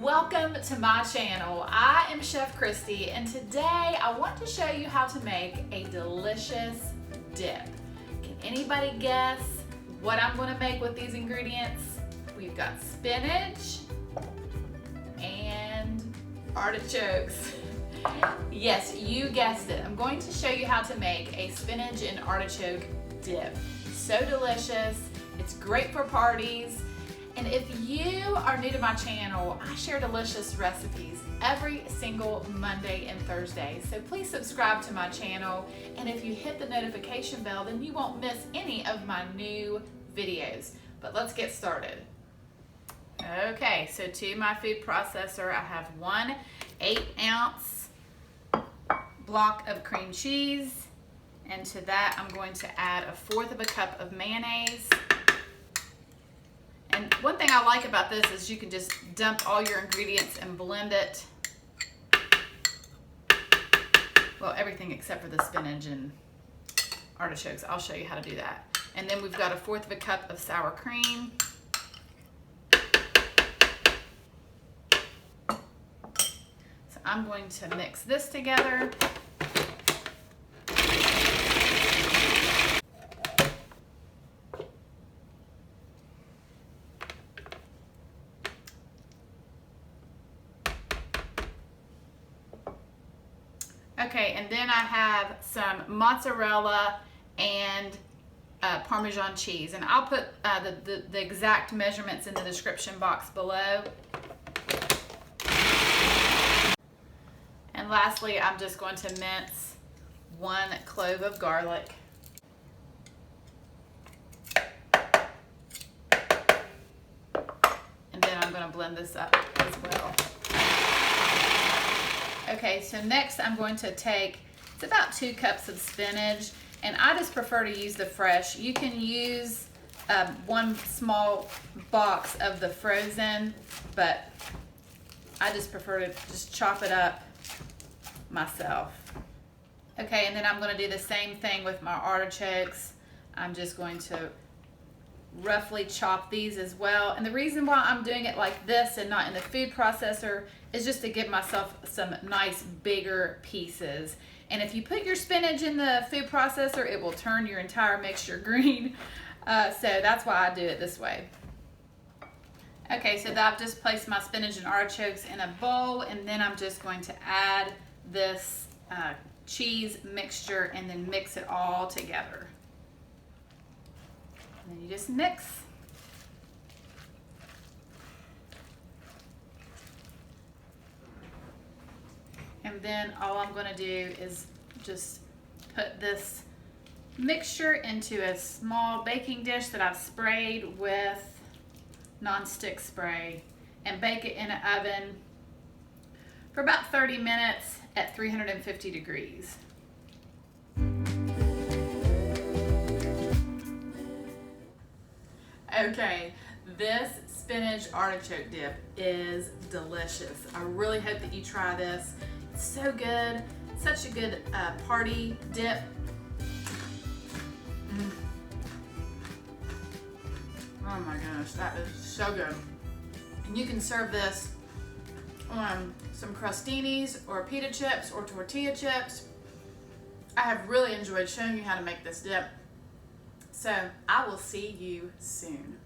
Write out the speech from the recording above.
Welcome to my channel. I am Chef Christy, and today I want to show you how to make a delicious dip. Can anybody guess what I'm going to make with these ingredients? We've got spinach and artichokes. Yes, you guessed it. I'm going to show you how to make a spinach and artichoke dip. So delicious. It's great for parties. And if you are new to my channel, I share delicious recipes every single Monday and Thursday. So please subscribe to my channel. And if you hit the notification bell, then you won't miss any of my new videos. But let's get started. Okay, so to my food processor, I have one 8-ounce block of cream cheese. And to that, I'm going to add 1/4 cup of mayonnaise. And one thing I like about this is you can just dump all your ingredients and blend it. Well, everything except for the spinach and artichokes. I'll show you how to do that. And then we've got 1/4 cup of sour cream. So I'm going to mix this together. Okay, and then I have some mozzarella and parmesan cheese, and I'll put the exact measurements in the description box below. And lastly, I'm just going to mince 1 clove of garlic. And then I'm going to blend this up as well. Okay, so next I'm going to take, it's about 2 cups of spinach, and I just prefer to use the fresh. You can use 1 small box of the frozen, but I just prefer to just chop it up myself. Okay, and then I'm going to do the same thing with my artichokes. I'm just going to roughly chop these as well. And the reason why I'm doing it like this and not in the food processor is just to give myself some nice bigger pieces. And if you put your spinach in the food processor, it will turn your entire mixture green. So that's why I do it this way. Okay, so I've just placed my spinach and artichokes in a bowl, and then I'm just going to add this cheese mixture and then mix it all together. And then you just mix. And then all I'm going to do is just put this mixture into a small baking dish that I've sprayed with non-stick spray and bake it in an oven for about 30 minutes at 350 degrees. Okay, this spinach artichoke dip is delicious. I really hope that you try this. It's so good. Such a good party dip. Oh my goodness, that is so good. And you can serve this on some crustinis or pita chips or tortilla chips. I have really enjoyed showing you how to make this dip. So I will see you soon.